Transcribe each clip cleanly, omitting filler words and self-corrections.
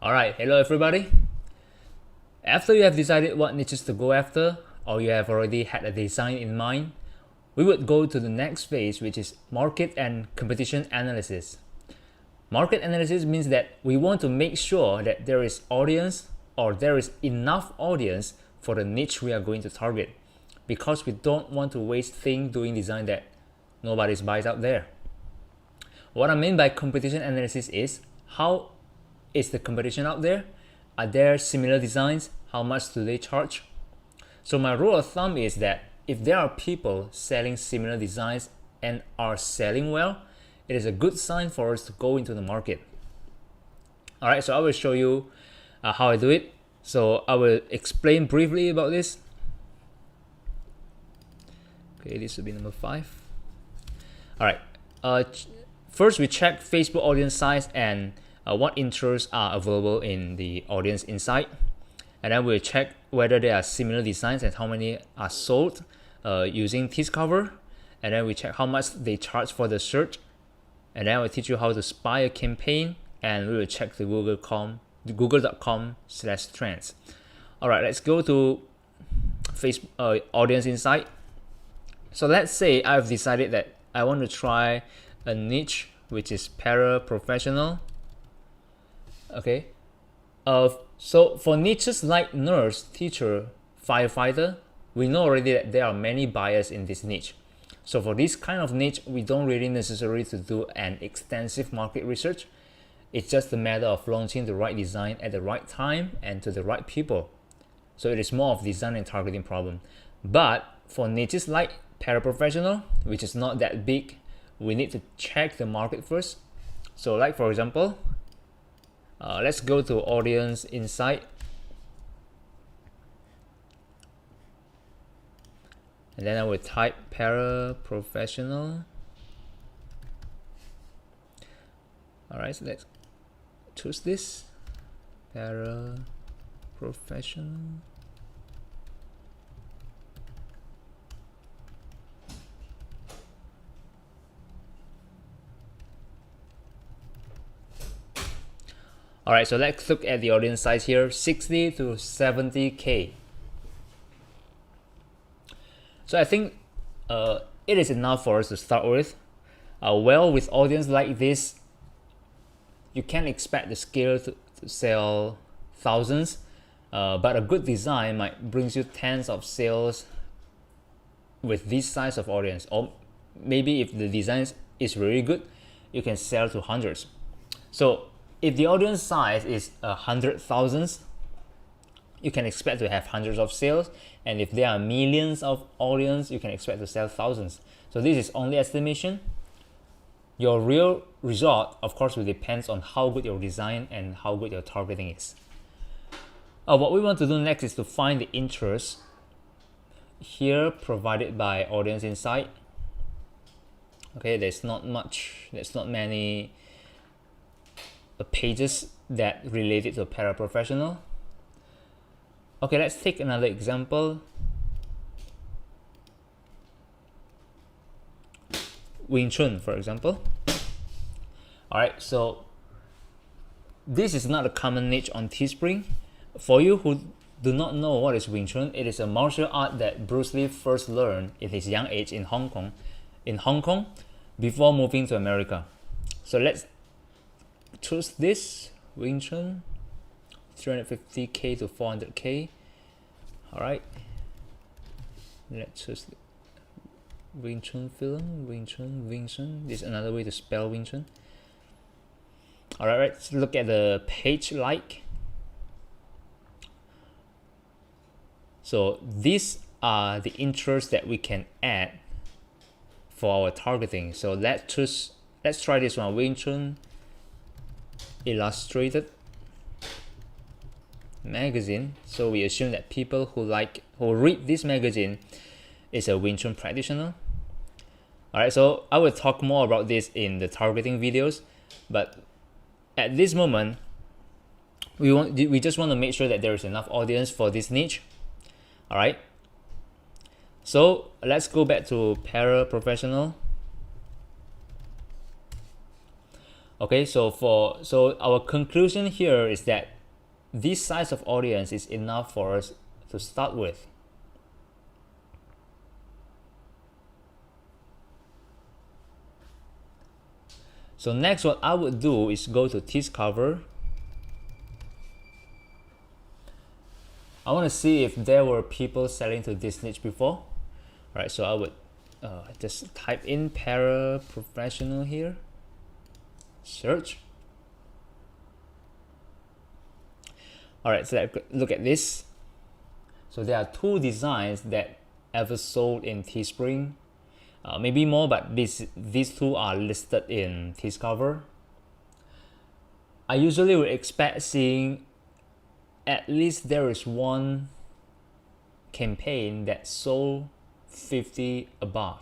Alright, hello everybody. After you have decided what niches to go after, or you have already had a design in mind, we would go to the next phase, which is market and competition analysis. Market analysis means that we want to make sure that there is audience or there is enough audience for the niche we are going to target, because we don't want to waste things doing design that nobody's buys out there. What I mean by competition analysis is how is the competition out there? Are there similar designs? How much do they charge? So my rule of thumb is that if there are people selling similar designs and are selling well, it is a good sign for us to go into the market. Alright, so I will show you how I do it. So I will explain briefly about this. Okay, this will be number 5. Alright, first we check Facebook audience size and what interests are available in the audience insight, and then we'll check whether there are similar designs and how many are sold using Tiscover, and then we check how much they charge for the search, and then we'll teach you how to spy a campaign, and we will check the google.com/trends. Alright, let's go to Facebook audience insight. So let's say I've decided that I want to try a niche which is para-professional. Okay, so for niches like nurse, teacher, firefighter, we know already that there are many buyers in this niche. So for this kind of niche, we don't really necessarily to do an extensive market research. It's just a matter of launching the right design at the right time and to the right people. So it is more of design and targeting problem. But for niches like paraprofessional, which is not that big, we need to check the market first. So like for example, let's go to audience insight, and then I will type paraprofessional. Alright, so let's choose this paraprofessional. Alright, so let's look at the audience size here, 60 to 70K. So I think it is enough for us to start with. Well, with audience like this, you can expect the scale to sell thousands, but a good design might bring you tens of sales with this size of audience. Or maybe if the design is really good, you can sell to hundreds. So if the audience size is 100,000, you can expect to have hundreds of sales, and if there are millions of audience, you can expect to sell thousands. So this is only estimation. Your real result, of course, will depend on how good your design and how good your targeting is. What we want to do next is to find the interest here provided by audience insight. Okay, there's not many pages that related to paraprofessional. Okay, let's take another example. Wing Chun, for example. Alright, so this is not a common niche on Teespring. For you who do not know what is Wing Chun, it is a martial art that Bruce Lee first learned in his young age in Hong Kong before moving to America. So let's choose this Wing Chun, 350K to 400K. Alright, let's choose Wing Chun film, Wing Chun. This is another way to spell Wing Chun. Alright, let's look at the page like. So these are the interests that we can add for our targeting. So let's try this one, Wing Chun Illustrated magazine. So we assume that people who read this magazine is a Wing Chun practitioner. Alright, so I will talk more about this in the targeting videos, but at this moment we just want to make sure that there is enough audience for this niche. Alright, so let's go back to paraprofessional. Okay, so our conclusion here is that this size of audience is enough for us to start with. So next, what I would do is go to Discover. I want to see if there were people selling to this niche before. Right, so I would just type in paraprofessional here, search. All right, so look at this. So there are 2 designs that ever sold in Teespring. Maybe more, but these 2 are listed in Discover. I usually would expect seeing at least there is one campaign that sold 50 above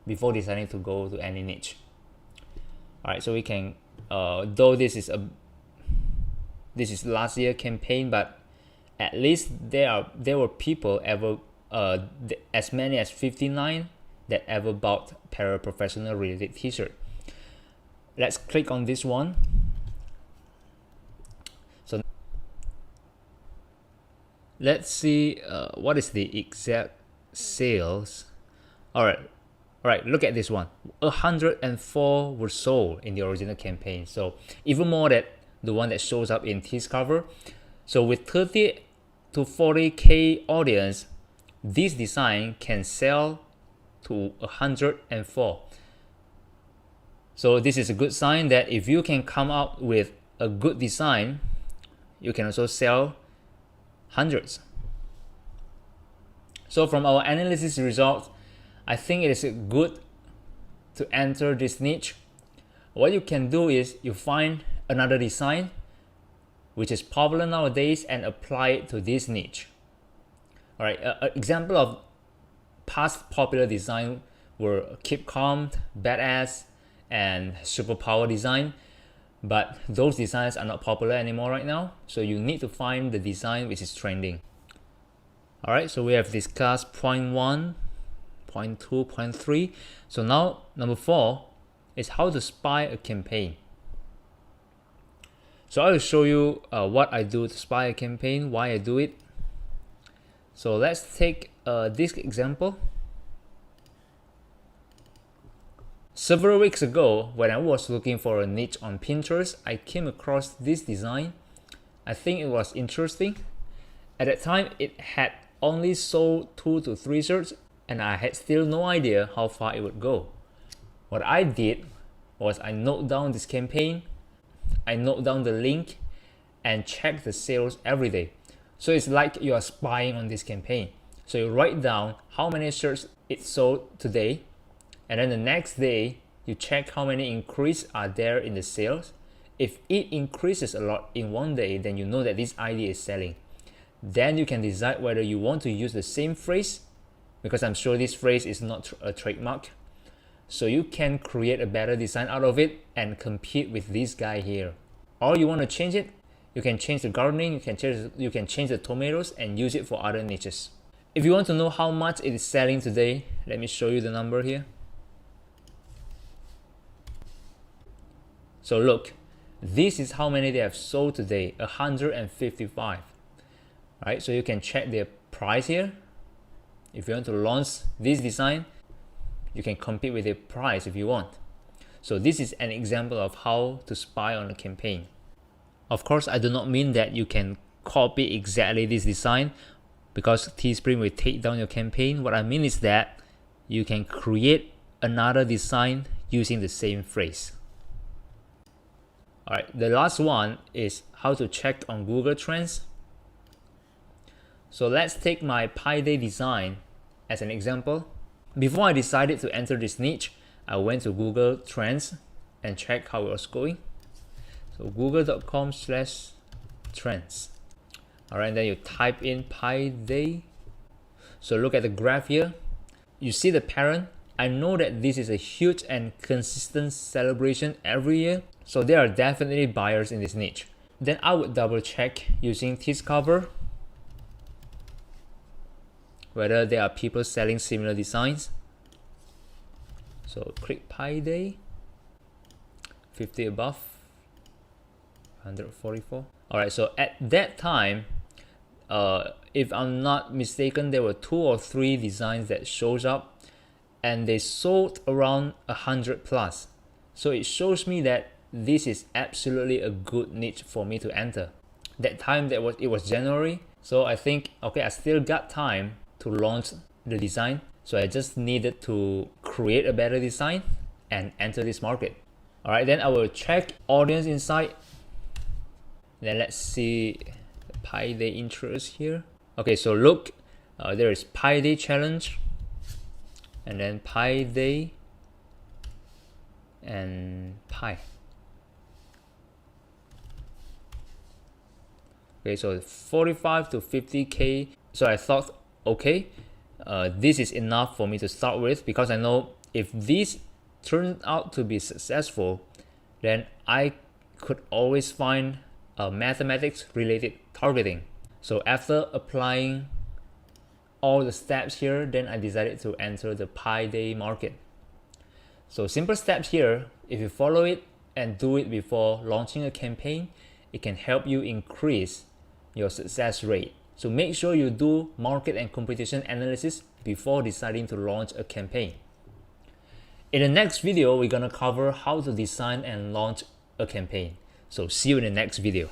before deciding to go to any niche. All right, so we can, though this is last year campaign, but at least there were people ever as many as 59 that ever bought paraprofessional related t-shirt. Let's click on this one. So let's see what is the exact sales. All right, look at this one. 104 were sold in the original campaign, so even more than the one that shows up in Discover. So with 30 to 40k audience, this design can sell to 104. So this is a good sign that if you can come up with a good design, you can also sell hundreds. So from our analysis results, I think it is good to enter this niche. What you can do is you find another design which is popular nowadays and apply it to this niche. All right, an example of past popular design were Keep Calm, Badass, and Superpower design, but those designs are not popular anymore right now, so you need to find the design which is trending. All right, so we have discussed point 1, point 2, point 3. So now number 4 is how to spy a campaign. So I will show you what I do to spy a campaign, why I do it. So let's take this example. Several weeks ago, when I was looking for a niche on Pinterest, I came across this design. I think it was interesting. At that time, it had only sold 2 to 3 shirts, and I had still no idea how far it would go. What I did was I note down this campaign, I note down the link, and check the sales every day. So it's like you are spying on this campaign. So you write down how many shirts it sold today, and then the next day you check how many increase are there in the sales. If it increases a lot in one day, then you know that this idea is selling. Then you can decide whether you want to use the same phrase, because I'm sure this phrase is not a trademark. So you can create a better design out of it and compete with this guy here. Or you want to change it, you can change the gardening, you can change the tomatoes and use it for other niches. If you want to know how much it is selling today, let me show you the number here. So look, this is how many they have sold today, 155. Right, so you can check their price here. If you want to launch this design, you can compete with their price if you want. So this is an example of how to spy on a campaign. Of course, I do not mean that you can copy exactly this design, because Teespring will take down your campaign. What I mean is that you can create another design using the same phrase. All right, the last one is how to check on Google Trends. So let's take my Pi Day design as an example. Before I decided to enter this niche, I went to Google Trends and checked how it was going. So google.com/trends. All right, then you type in Pi Day. So look at the graph here. You see the pattern. I know that this is a huge and consistent celebration every year. So there are definitely buyers in this niche. Then I would double check using Discover whether there are people selling similar designs. So click Pi Day. 50 above, 144. All right, so at that time, if I'm not mistaken, there were 2 or 3 designs that shows up, and they sold around 100 plus. So it shows me that this is absolutely a good niche for me to enter. That time it was January, so I think, okay, I still got time to launch the design. So I just needed to create a better design and enter this market. All right, then I will check audience insight. Then let's see Pi Day interest here. Okay, so look, there is Pi Day challenge, and then Pi Day and Pi. Okay, so 45 to 50K. So I thought, okay, this is enough for me to start with, because I know if this turns out to be successful, then I could always find mathematics related targeting. So after applying all the steps here, then I decided to enter the Pi Day market. So simple steps here, if you follow it and do it before launching a campaign, it can help you increase your success rate. So make sure you do market and competition analysis before deciding to launch a campaign. In the next video, we're gonna cover how to design and launch a campaign. So see you in the next video.